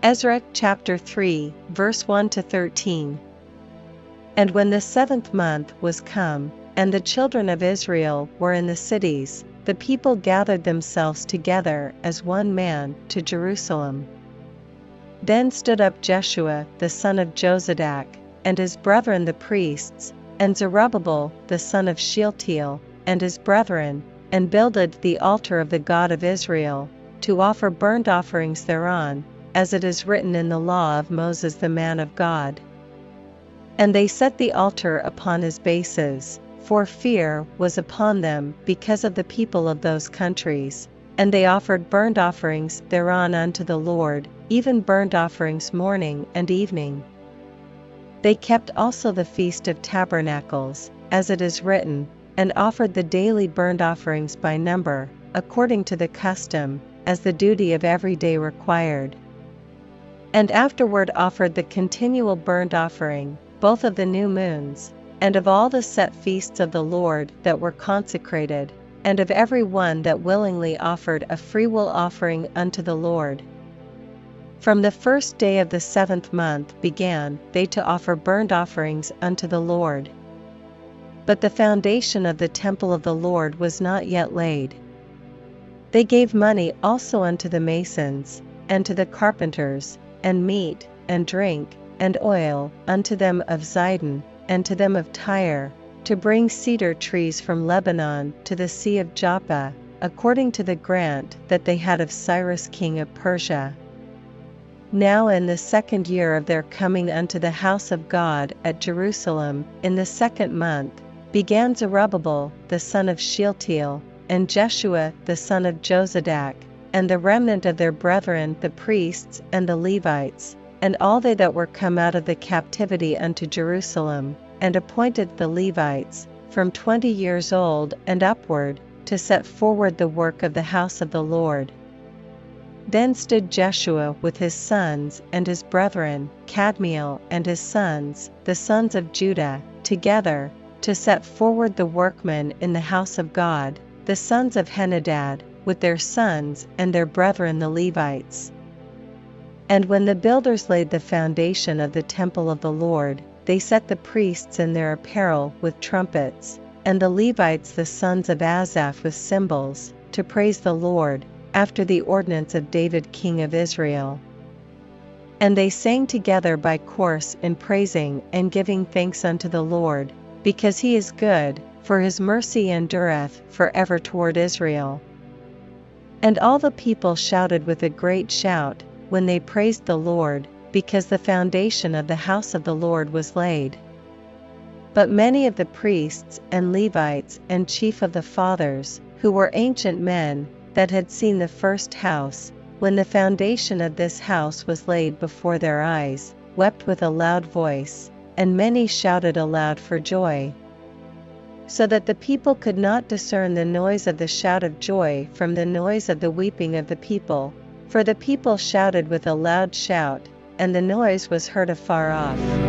Ezra chapter 3, verse 1-13. And when the 7th month was come, and the children of Israel were in the cities, the people gathered themselves together as one man to Jerusalem. Then stood up Jeshua the son of Jozadak, and his brethren the priests, and Zerubbabel the son of Shealtiel, and his brethren, and builded the altar of the God of Israel, to offer burnt offerings thereon, as it is written in the law of Moses the man of God. And they set the altar upon his bases, for fear was upon them because of the people of those countries, and they offered burnt offerings thereon unto the Lord, even burnt offerings morning and evening. They kept also the Feast of Tabernacles, as it is written, and offered the daily burnt offerings by number, according to the custom, as the duty of every day required. And afterward offered the continual burnt offering, both of the new moons, and of all the set feasts of the Lord that were consecrated, and of every one that willingly offered a freewill offering unto the Lord. From the first day of the 7th month began they to offer burnt offerings unto the Lord. But the foundation of the temple of the Lord was not yet laid. They gave money also unto the masons, and to the carpenters, and meat, and drink, and oil, unto them of Zidon, and to them of Tyre, to bring cedar trees from Lebanon to the sea of Joppa, according to the grant that they had of Cyrus king of Persia. Now in the 2nd year of their coming unto the house of God at Jerusalem, in the 2nd month, began Zerubbabel the son of Shealtiel, and Jeshua the son of Jozadak, and the remnant of their brethren the priests and the Levites, and all they that were come out of the captivity unto Jerusalem, and appointed the Levites, from 20 years old and upward, to set forward the work of the house of the Lord. Then stood Jeshua with his sons and his brethren, Kadmiel and his sons, the sons of Judah, together, to set forward the workmen in the house of God, the sons of Henadad, with their sons and their brethren the Levites. And when the builders laid the foundation of the temple of the Lord, they set the priests in their apparel with trumpets, and the Levites the sons of Asaph with cymbals, to praise the Lord, after the ordinance of David king of Israel. And they sang together by course in praising and giving thanks unto the Lord, because he is good, for his mercy endureth for ever toward Israel. And all the people shouted with a great shout, when they praised the Lord, because the foundation of the house of the Lord was laid. But many of the priests and Levites and chief of the fathers, who were ancient men, that had seen the first house, when the foundation of this house was laid before their eyes, wept with a loud voice, and many shouted aloud for joy, so that the people could not discern the noise of the shout of joy from the noise of the weeping of the people, for the people shouted with a loud shout, and the noise was heard afar off.